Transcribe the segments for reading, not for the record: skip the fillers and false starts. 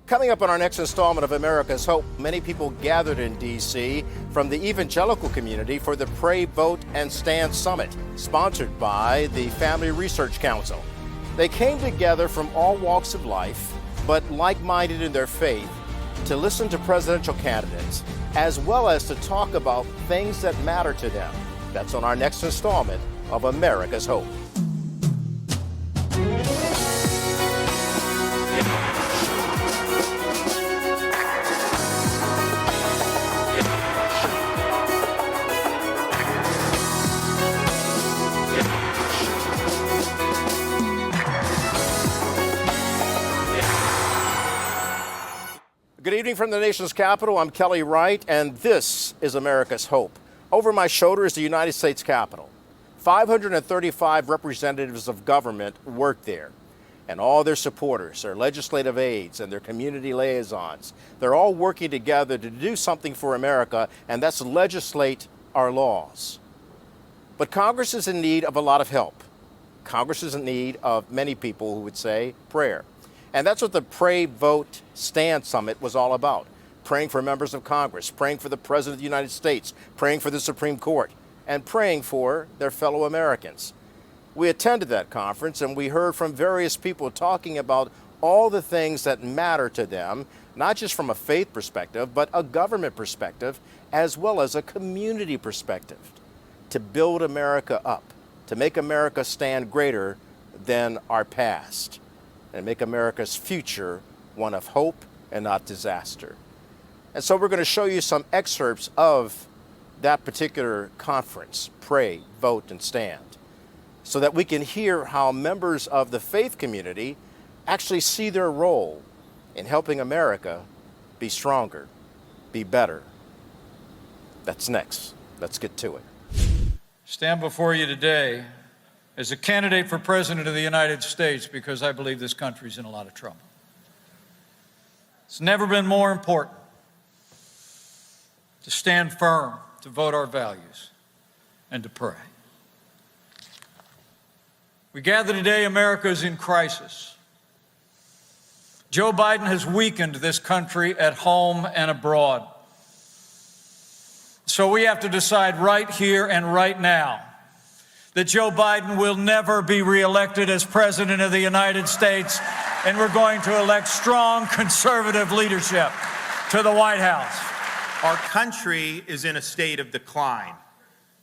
Coming up on our next installment of America's Hope, many people gathered in D.C. from the evangelical community for the Pray, Vote, and Stand Summit, sponsored by the Family Research Council. They came together from all walks of life, but like-minded in their faith, to listen to presidential candidates, as well as to talk about things that matter to them. That's on our next installment of America's Hope. Good evening from the nation's capital. I'm Kelly Wright, and this is America's Hope. Over my shoulder is the United States Capitol. 535 representatives of government work there, and all their supporters, their legislative aides, and their community liaisons. They're all working together to do something for America, and that's legislate our laws. But Congress is in need of a lot of help. Congress is in need of, many people who would say, prayer. And that's what the Pray, Vote, Stand Summit was all about. Praying for members of Congress, praying for the President of the United States, praying for the Supreme Court, and praying for their fellow Americans. We attended that conference and we heard from various people talking about all the things that matter to them, not just from a faith perspective, but a government perspective, as well as a community perspective, to build America up, to make America stand greater than our past, and make America's future one of hope and not disaster. And so we're going to show you some excerpts of that particular conference, Pray, Vote, and Stand, so that we can hear how members of the faith community actually see their role in helping America be stronger, be better. That's next. Let's get to it. Stand before you today as a candidate for President of the United States because I believe this country's in a lot of trouble. It's never been more important to stand firm, to vote our values, and to pray. We gather today, America is in crisis. Joe Biden has weakened this country at home and abroad. So we have to decide right here and right now that Joe Biden will never be reelected as President of the United States, and we're going to elect strong conservative leadership to the White House. Our country is in a state of decline.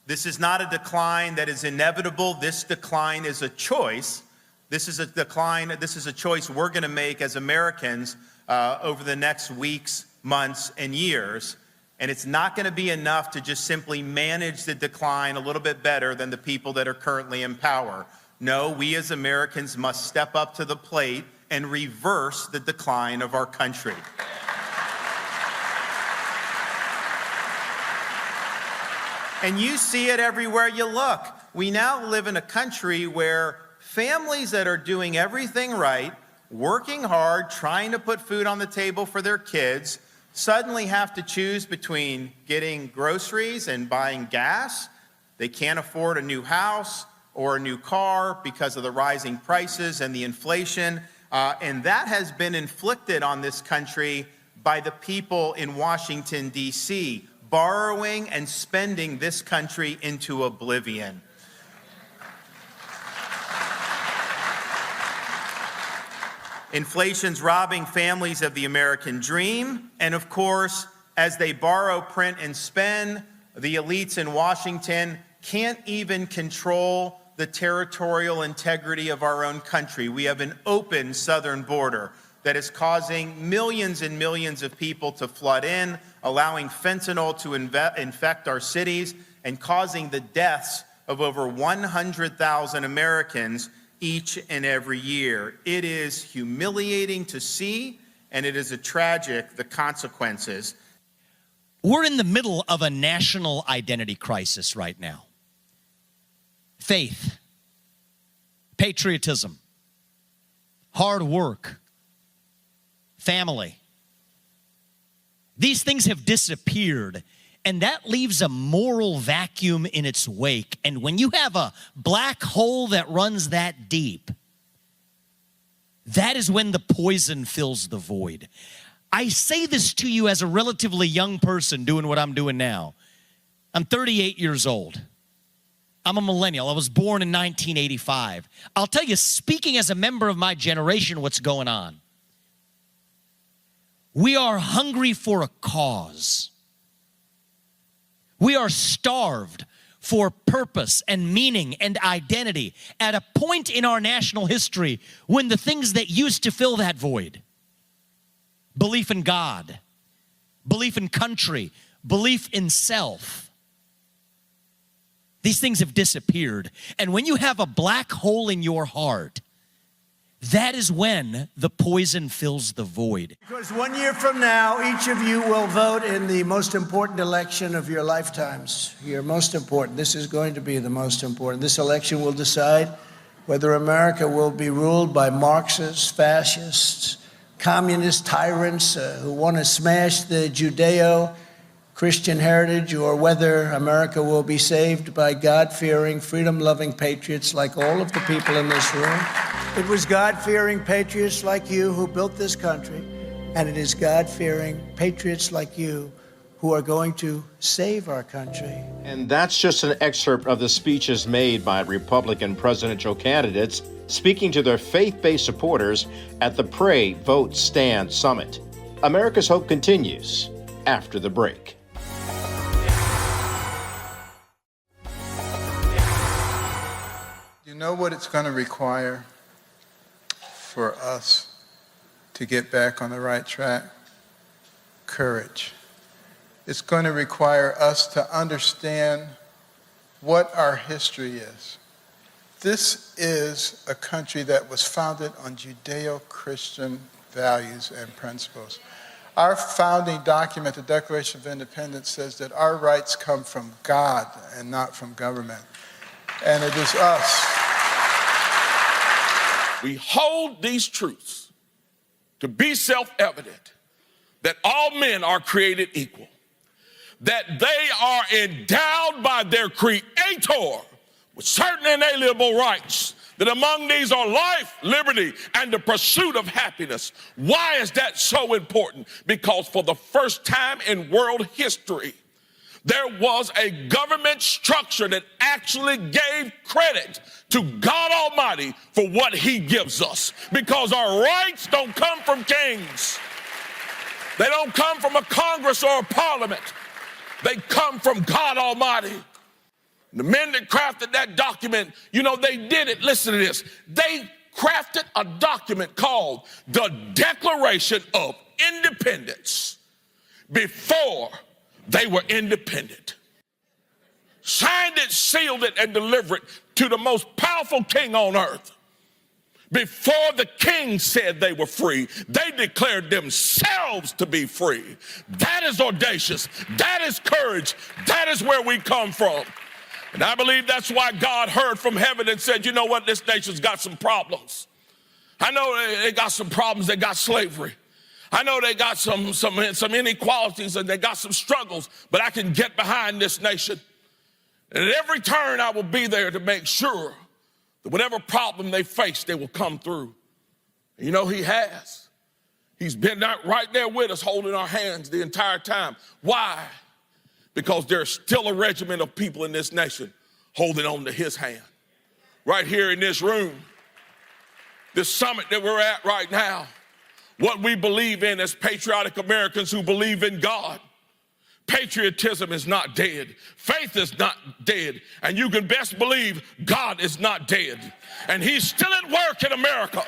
This is not a decline that is inevitable. This decline is a choice. This is a choice we're going to make as Americans over the next weeks, months, and years. And it's not going to be enough to just simply manage the decline a little bit better than the people that are currently in power. No, we as Americans must step up to the plate and reverse the decline of our country. And you see it everywhere you look. We now live in a country where families that are doing everything right, working hard, trying to put food on the table for their kids, suddenly have to choose between getting groceries and buying gas. They can't afford a new house or a new car because of the rising prices and the inflation. And that has been inflicted on this country by the people in Washington, D.C., borrowing and spending this country into oblivion. Inflation's robbing families of the American dream. And of course, as they borrow, print, and spend, the elites in Washington can't even control the territorial integrity of our own country. We have an open southern border that is causing millions and millions of people to flood in, allowing fentanyl to infect our cities, and causing the deaths of over 100,000 Americans each and every year. It is humiliating to see, and it is tragic, the consequences. We're in the middle of a national identity crisis right now. Faith, patriotism, hard work, family. These things have disappeared, and that leaves a moral vacuum in its wake. And when you have a black hole that runs that deep, that is when the poison fills the void. I say this to you as a relatively young person doing what I'm doing now. I'm 38 years old. I'm a millennial. I was born in 1985. I'll tell you, speaking as a member of my generation, what's going on. We are hungry for a cause. We are starved for purpose and meaning and identity at a point in our national history when the things that used to fill that void, belief in God, belief in country, belief in self, these things have disappeared. And when you have a black hole in your heart, that is when the poison fills the void. Because 1 year from now, each of you will vote in the most important election of your lifetimes. Your most important. This is going to be the most important. This election will decide whether America will be ruled by Marxists, fascists, communist tyrants who want to smash the Judeo-Christian heritage, or whether America will be saved by God-fearing, freedom-loving patriots like all of the people in this room. It was God-fearing patriots like you who built this country, and it is God-fearing patriots like you who are going to save our country. And that's just an excerpt of the speeches made by Republican presidential candidates speaking to their faith-based supporters at the Pray, Vote, Stand Summit. America's Hope continues after the break. You know what it's going to require for us to get back on the right track? Courage. It's going to require us to understand what our history is. This is a country that was founded on Judeo-Christian values and principles. Our founding document, the Declaration of Independence, says that our rights come from God and not from government. And it is us. We hold these truths to be self-evident, that all men are created equal, that they are endowed by their Creator with certain inalienable rights, that among these are life, liberty, and the pursuit of happiness. Why is that so important? Because for the first time in world history, there was a government structure that actually gave credit to God Almighty for what He gives us. Because our rights don't come from kings. They don't come from a Congress or a parliament. They come from God Almighty. The men that crafted that document, you know, they did it. Listen to this. They crafted a document called the Declaration of Independence before they were independent. Signed it, sealed it, and delivered it to the most powerful king on earth. Before the king said they were free, they declared themselves to be free. That is audacious. That is courage. That is where we come from. And I believe that's why God heard from heaven and said, you know what, this nation's got some problems. I know they got some problems. They got slavery. I know they got some inequalities and they got some struggles, but I can get behind this nation. And at every turn, I will be there to make sure that whatever problem they face, they will come through. And you know, He has. He's been right there with us, holding our hands the entire time. Why? Because there's still a regiment of people in this nation holding on to His hand. Right here in this room, this summit that we're at right now, what we believe in as patriotic Americans who believe in God. Patriotism is not dead. Faith is not dead. And you can best believe God is not dead. And He's still at work in America.